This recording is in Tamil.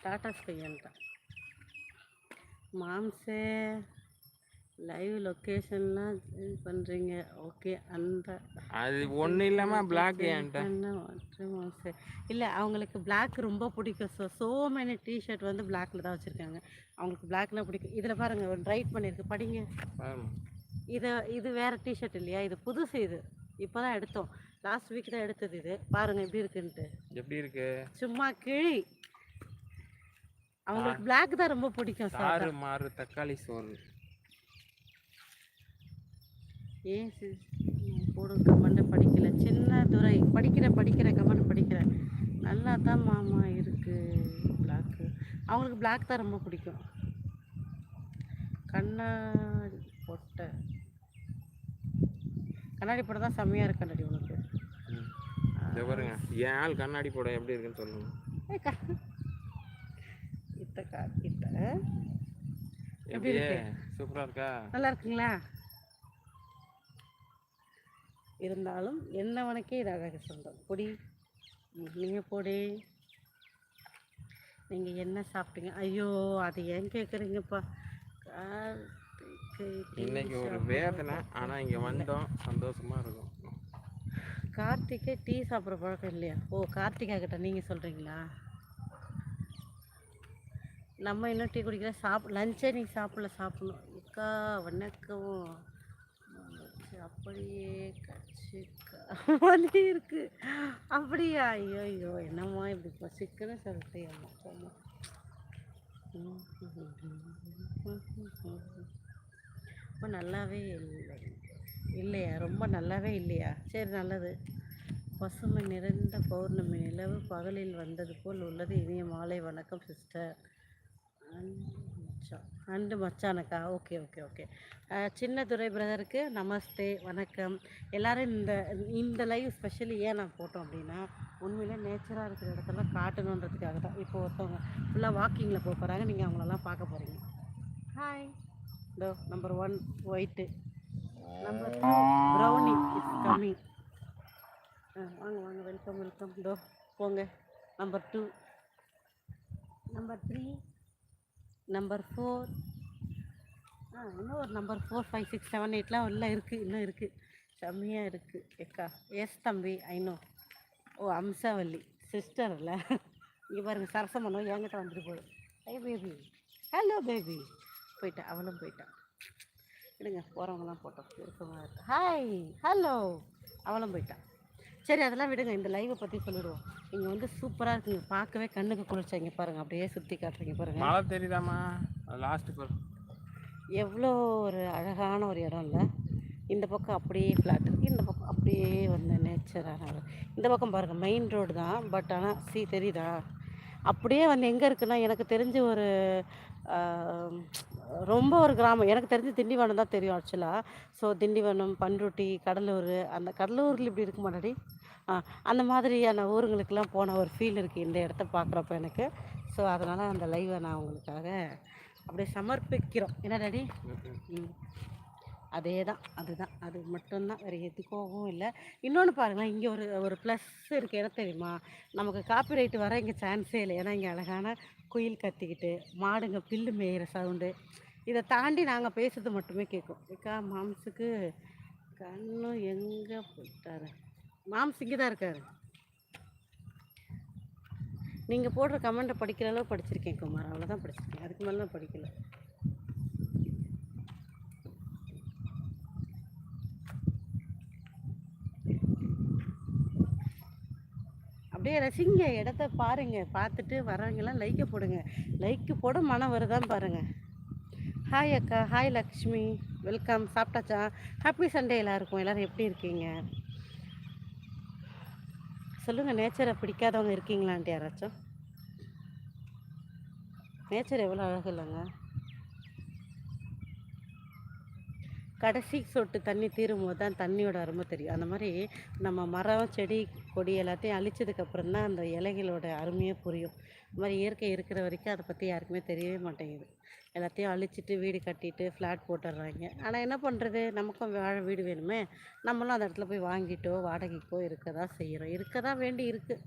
டாடா ஸ்கைன்ட்டான். மாம்சே லைவ் லொக்கேஷன்லாம் இது பண்ணுறீங்க. ஓகே. அந்த அது ஒன்றும் இல்லாமல் பிளாக் ஏன்ட்ட மாம்சே இல்லை, அவங்களுக்கு பிளாக் ரொம்ப பிடிக்கும். ஸோ மெனி டிஷர்ட் வந்து பிளாக்ல தான் வச்சுருக்காங்க. அவங்களுக்கு பிளாக்லாம் பிடிக்கும். இதில் பாருங்கள், ஒரு ரைட் பண்ணியிருக்கு, படிங்க. இது வேறு டிஷர்ட் இல்லையா? இது புதுசு. இது இப்போ தான் எடுத்தோம். லாஸ்ட் வீக் தான் எடுத்தது. இது பாருங்கள் எப்படி இருக்குன்ட்டு. எப்படி இருக்கு? சும்மா கிழி. அவங்களுக்கு பிளாக் தான் ரொம்ப பிடிக்கும். சாரு மாறு தக்காளி சோறு. ஏன் போடும் கமெண்ட் படிக்கல. சின்ன துறை படிக்கிற கமெண்ட் படிக்கிறேன். நல்லா தான் மாமா இருக்கு பிளாக்கு. அவங்களுக்கு பிளாக் தான் ரொம்ப பிடிக்கும். கண்ணாடி போட்ட தான் செம்மையாக இருக்கு. கண்ணாடி உனக்கு இதை பாருங்க, என் ஆள் கண்ணாடி போட எப்படி இருக்குன்னு சொல்லுங்க. எப்படி இருக்கு? சூப்பரா இருக்கா? நல்லா இருக்குங்களா? இருந்தாலும் என்னவனுக்கே இது அழகு சொந்தம். பொடி நீங்கள் போடு. நீங்கள் என்ன சாப்பிட்டீங்க? ஐயோ, அது ஏன் கேட்குறீங்கப்பா? இன்னைக்கு ஒரு வேதனை, ஆனால் இங்கே வந்தோம், சந்தோஷமா இருக்கும். கார்த்திகே டீ சாப்பிட்ற பழக்கம் இல்லையா? ஓ, கார்த்திகா கிட்ட நீங்கள் சொல்கிறீங்களா? நம்ம இன்னும் டீ குடிக்கிற லஞ்சே நீங்கள் சாப்பிடணும். அக்கா வணக்கம். அப்படியே கட்சிக்கா வந்து இருக்கு. அப்படியா? ஐயோ என்னம்மா இப்படி பசிக்குன்னு சொல்லிட்டு அம்மா. ரொம்ப நல்லாவே இல்லையா? ரொம்ப நல்லாவே இல்லையா? சரி, நல்லது. பசுமை நிறைந்த பௌர்ணமி நிலவு பகலில் வந்தது போல் உள்ளது. இனிய மாலை வணக்கம் சிஸ்டர். அண்டு மச்சானக்கா. ஓகே. சின்ன துரை பிரதருக்கு நமஸ்தே, வணக்கம். எல்லோரும் இந்த லைவ் ஸ்பெஷலி ஏன் நான் போட்டோம் அப்படின்னா, உண்மையிலே நேச்சராக இருக்கிற இடத்தெல்லாம் காட்டணுன்றதுக்காக தான். இப்போ ஒருத்தவங்க ஃபுல்லாக வாக்கிங்கில் போகிறாங்க, நீங்கள் அவங்களெல்லாம் பார்க்க போகிறீங்க. ஹாய். இதோ number 1 white, number 2 brownie it's coming. வாங்க, வெல்கம். இதோ போங்க. நம்பர் 2, நம்பர் 3, நம்பர் 4, இன்னும் ஒரு நம்பர் 4, 5, 6, 7, 8லாம் இன்னும் இருக்குது. செம்மையாக இருக்குது. எக்கா எஸ் தம்பி, ஐநோ. ஓ, அம்சாவல்லி சிஸ்டர் இல்லை. இங்கே பாருங்கள், சரசமனோ என்கிட்ட வந்துட்டு போகுது. ஐ பேபி, ஹலோ பேபி. அவளும் போயிட்டான். விடுங்க, போகிறவங்களாம் போட்டோம். இருக்கமாக இருக்கு. Hi, hello. அவளும் போயிட்டான். சரி, அதெல்லாம் விடுங்க. இந்த லைவை பற்றி சொல்லிடுவோம். இங்கே வந்து சூப்பராக இருக்குங்க, பார்க்கவே கண்ணுக்கு குளிர்ச்சி. இங்கே பாருங்கள், அப்படியே சுற்றி காட்டுறீங்க பாருங்கள். மழை தெரியுதாம்மா? லாஸ்ட்டு பாரு, எவ்வளோ ஒரு அழகான ஒரு இடம் இல்லை? இந்த பக்கம் அப்படியே ஃப்ளாட் இருக்குது, இந்த பக்கம் அப்படியே வந்து நேச்சரான. இந்த பக்கம் பாருங்கள், மெயின் ரோடு தான். பட் ஆனால் தெரியுதா? அப்படியே வந்து எங்கே இருக்குன்னா, எனக்கு தெரிஞ்சு ஒரு ரொம்ப ஒரு கிராமம். எனக்கு தெரிஞ்சு திண்டிவனம் தான் தெரியும் ஆக்சுவலாக. ஸோ திண்டிவனம், பண்ருட்டி, கடலூர், அந்த கடலூரில் இப்படி இருக்க மாட்டாடி. அந்த மாதிரியான ஊருங்களுக்கெல்லாம் போன ஒரு ஃபீல் இருக்குது இந்த இடத்த பார்க்குறப்ப எனக்கு. ஸோ அதனால் அந்த லைவை நான் உங்களுக்காக அப்படியே சமர்ப்பிக்கிறோம். என்ன டாடி? அதுதான் அது மட்டும்தான், வேறு எதுக்காகவும் இல்லை. இன்னொன்று பாருங்களேன், இங்கே ஒரு ப்ளஸ் இருக்குது. என்ன தெரியுமா? நமக்கு காப்பிரைட் வர இங்கே சான்ஸே இல்லை. ஏன்னா இங்கே அழகான குயில் கத்திக்கிட்டு, மாடுங்க பில்லு மேயிற சவுண்டு, இதை தாண்டி நாங்கள் பேசுறது மட்டுமே கேட்கும். ஏக்கா மாம்ஸுக்கு கண்ணு எங்கே போயிட்டாரு? மாம்ஸ் இங்கே தான் இருக்காரு. நீங்கள் போடுற கமெண்ட்டை படிக்கிற அளவு படிச்சிருக்கேன் குமார், அவ்வளோதான் படிச்சிருக்கேன். அதுக்கு மேலாம் படிக்கலை. அப்படியே ரசிங்க, இடத்த பாருங்கள். பார்த்துட்டு வரவங்கெல்லாம் லைக்கை போடுங்க. லைக்கு போட மனம் வருதான் பாருங்கள். ஹாய் அக்கா. Hi Lakshmi, welcome. சாப்பிட்டாச்சா? ஹாப்பி சண்டே எல்லாருக்கும். எல்லோரும் எப்படி இருக்கீங்க சொல்லுங்கள். நேச்சரை பிடிக்காதவங்க இருக்கீங்களான்ட்டு யாராச்சும்? நேச்சர் எவ்வளோ அழகு இல்லைங்க? கடைசி சொட்டு தண்ணி தீரும் போது தான் தண்ணியோட அருமை தெரியும். அந்த மாதிரி நம்ம மரம், செடி, கொடி எல்லாத்தையும் அழிச்சதுக்கப்புறம் தான் அந்த இலைகளோட அருமையே புரியும். இந்த மாதிரி இயற்கை இருக்கிற வரைக்கும் அதை பற்றி யாருக்குமே தெரியவே மாட்டேங்குது. எல்லாத்தையும் அழிச்சிட்டு வீடு கட்டிட்டு ஃப்ளாட் போட்டுடுறாங்க. ஆனால் என்ன பண்ணுறது, நமக்கும் வாழ வீடு வேணுமே. நம்மளும் அந்த இடத்துல போய் வாங்கிட்டோ வாடகைக்கோ இருக்க தான் செய்கிறோம். இருக்க தான் வேண்டி இருக்குது.